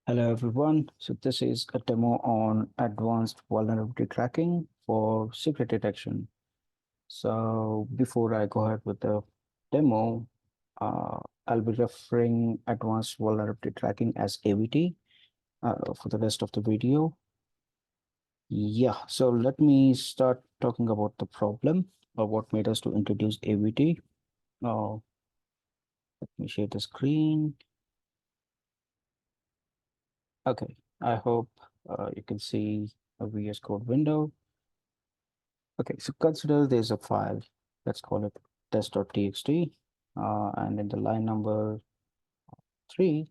Hello everyone. So this is a demo on advanced vulnerability tracking for secret detection. So before I go ahead with the demo, I'll be referring advanced vulnerability tracking as AVT for the rest of the video. Yeah, so let me start talking about the problem or what made us to introduce AVT. Now, let me share the screen. Okay, I hope you can see a VS Code window. Okay, so consider there's a file, let's call it test.txt, and in the line number 3,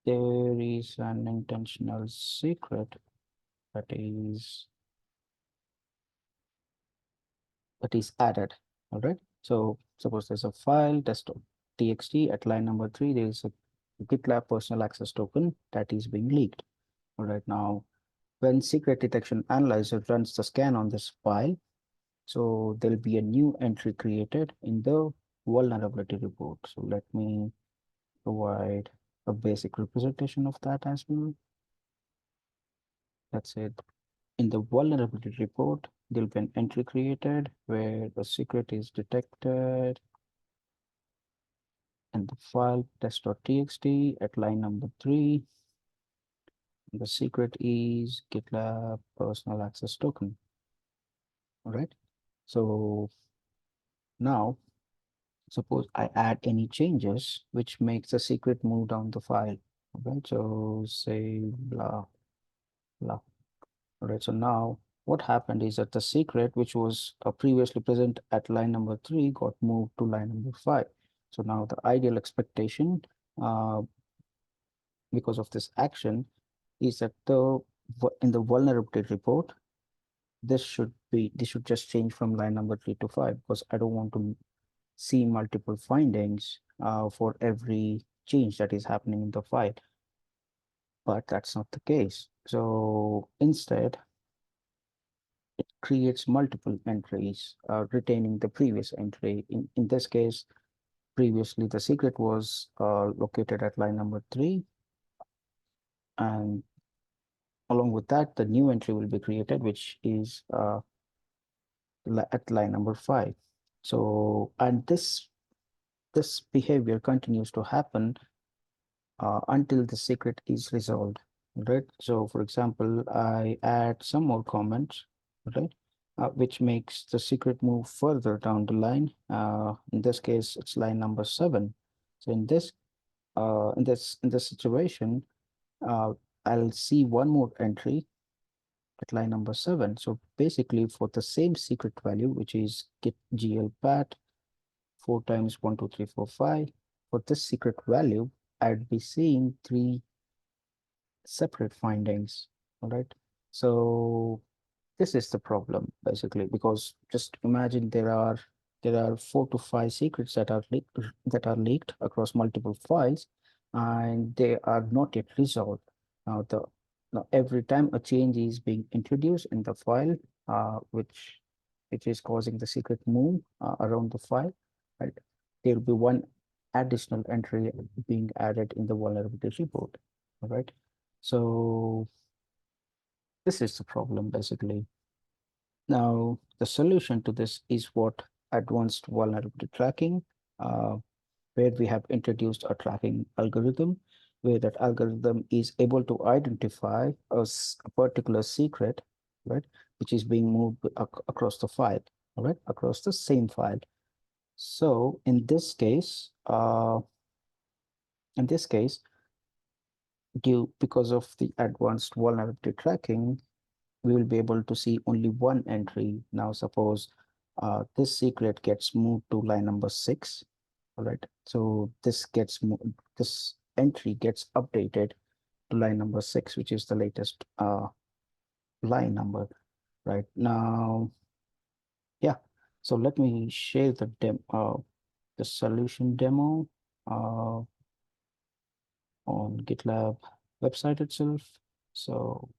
there is an intentional secret that is added. All right. So suppose there's a file test.txt at line number 3, there is a GitLab personal access token that is being leaked. All right. Now, when secret detection analyzer runs the scan on this file, so there'll be a new entry created in the vulnerability report. So let me provide a basic representation of that as well. That's it. In the vulnerability report, there'll be an entry created where the secret is detected in the file test.txt at line number 3. The secret is GitLab personal access token. All right. So now suppose I add any changes which makes the secret move down the file. Right, so say blah blah. All right, so now what happened is that the secret which was previously present at line number 3 got moved to line number 5. So now the ideal expectation uh, because of this action is that in the vulnerability report, this should just change from line number 3 to 5, because I don't want to see multiple findings for every change that is happening in the file. But that's not the case. So instead, it creates multiple entries, retaining the previous entry. In this case, previously the secret was located at line number 3, and along with that, the new entry will be created, which is at line number 5. So, and this behavior continues to happen until the secret is resolved, right? So for example, I add some more comments, right? Which makes the secret move further down the line. In this case, it's line number 7. So in this situation, uh, I'll see one more entry at line number 7. So basically, for the same secret value, which is git glpat 4 times 1, 2, 3, 4, 5, for this secret value, I'd be seeing 3 separate findings. All right. So this is the problem basically, because just imagine there are 4 to 5 secrets that are leaked across multiple files, and they are not yet resolved. Now now every time a change is being introduced in the file, which is causing the secret move around the file, right? There will be one additional entry being added in the vulnerability report. All right. So this is the problem basically. Now, the solution to this is what advanced vulnerability tracking, uh, where we have introduced a tracking algorithm, where that algorithm is able to identify a particular secret, right, which is being moved across the file, all right, across the same file. So in this case, because of the advanced vulnerability tracking, we will be able to see only one entry. Now, suppose this secret gets moved to line number 6. All right. So this entry gets updated to line number 6, which is the latest line number. Right now, yeah. So let me share the solution demo uh, on GitLab website itself. So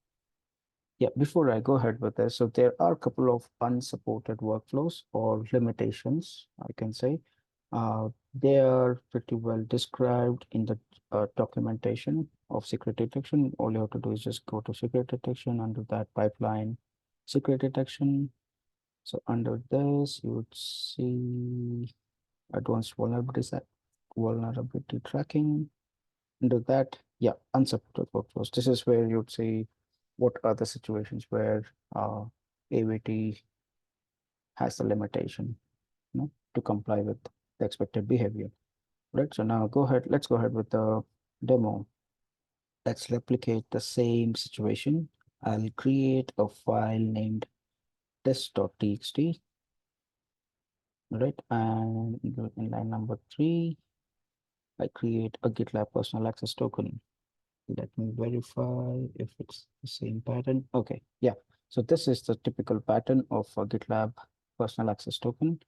yeah, before I go ahead with this, so there are a couple of unsupported workflows or limitations, I can say, They are pretty well described in the documentation of secret detection. All you have to do is just go to secret detection, under that pipeline, secret detection. So under this, you would see advanced vulnerability tracking. Under that, yeah, unsupported workflows. This is where you'd see what are the situations where AVT has the limitation, to comply with the expected behavior. Right. So now let's go ahead with the demo. Let's replicate the same situation. I'll create a file named test.txt. Right. And in line number 3, I create a GitLab personal access token. Let me verify if it's the same pattern. Okay. Yeah. So this is the typical pattern of a GitLab personal access token.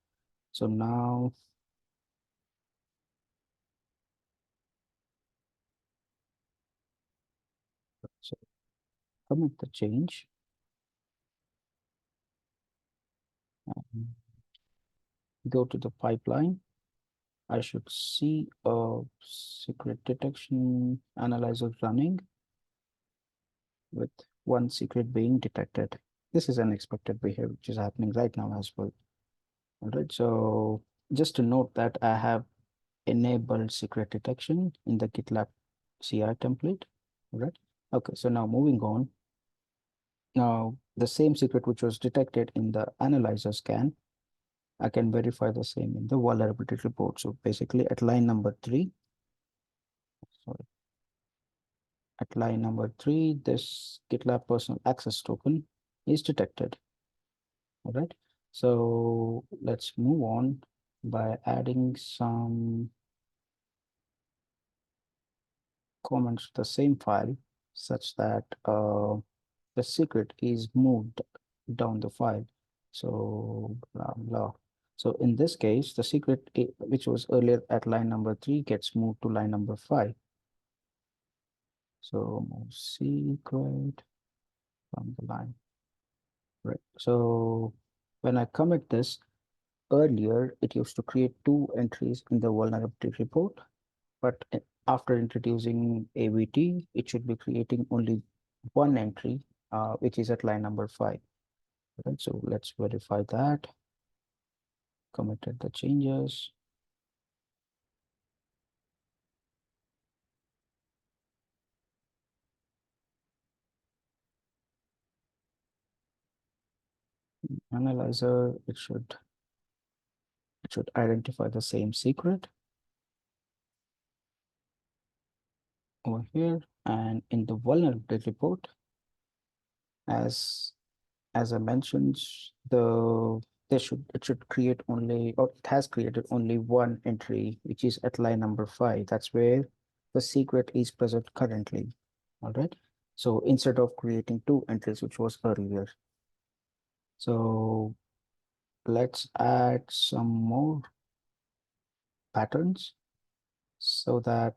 So now, so commit the change and go to the pipeline. I should see a secret detection analyzer running with one secret being detected. This is an expected behavior which is happening right now as well. All right, so just to note that I have enabled secret detection in the GitLab CI template. All right. Okay, so now moving on. Now the same secret which was detected in the analyzer scan, I can verify the same in the vulnerability report. So basically at line number 3, sorry, at line number 3, this GitLab personal access token is detected. All right. So let's move on by adding some comments to the same file such that the secret is moved down the file. So blah blah. So in this case, the secret which was earlier at line number 3 gets moved to line number 5. So move secret from the line. Right. So when I commit this, earlier it used to create 2 entries in the vulnerability report, but after introducing AVT, it should be creating only 1 entry, which is at line number 5. Right. So let's verify that. Committed the changes. Analyzer, it should identify the same secret over here, and in the vulnerability report, as as I mentioned, it should create only, or it has created only 1 entry, which is at line number 5. That's where the secret is present currently. All right. So instead of creating 2 entries, which was earlier. So let's add some more patterns so that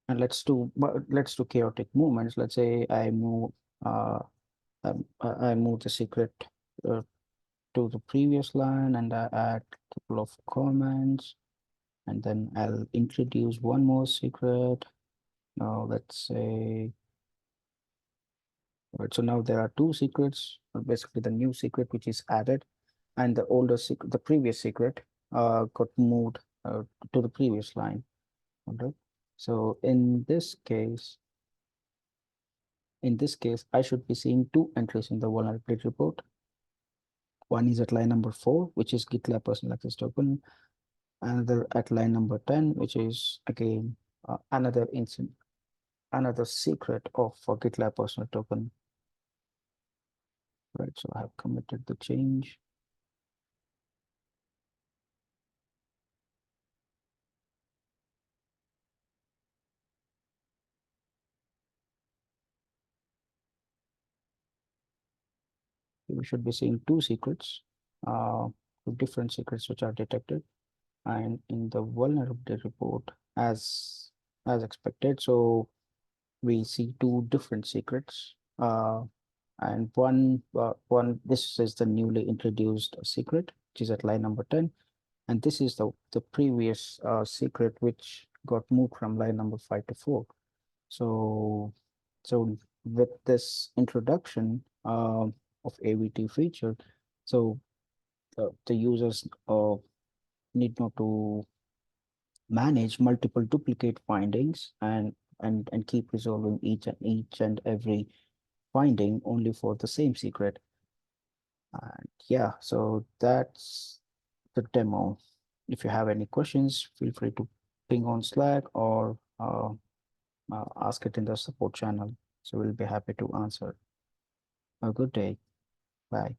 and let's do chaotic movements. Let's say uh I move the secret uh, to the previous line, and I add a couple of comments, and then I'll introduce one more secret. Now let's say, right, so now there are 2 secrets, basically the new secret which is added, and the older secret, the previous secret, got moved to the previous line. Okay. So in this case, I should be seeing 2 entries in the vulnerability report. One is at line number 4, which is GitLab personal access token. Another at line number 10, which is again another secret of GitLab personal token. Right. So I have committed the change. We should be seeing 2 secrets, 2 different secrets which are detected, and in the vulnerability report, as expected. So we see 2 different secrets, and one this is the newly introduced secret, which is at line number 10. And this is the previous secret which got moved from line number 5 to 4. So, so with this introduction of AVT feature, so the users need not to manage multiple duplicate findings and keep resolving each and every finding only for the same secret. And yeah, so that's the demo. If you have any questions, feel free to ping on Slack or ask it in the support channel. So we'll be happy to answer. A good day. Bye.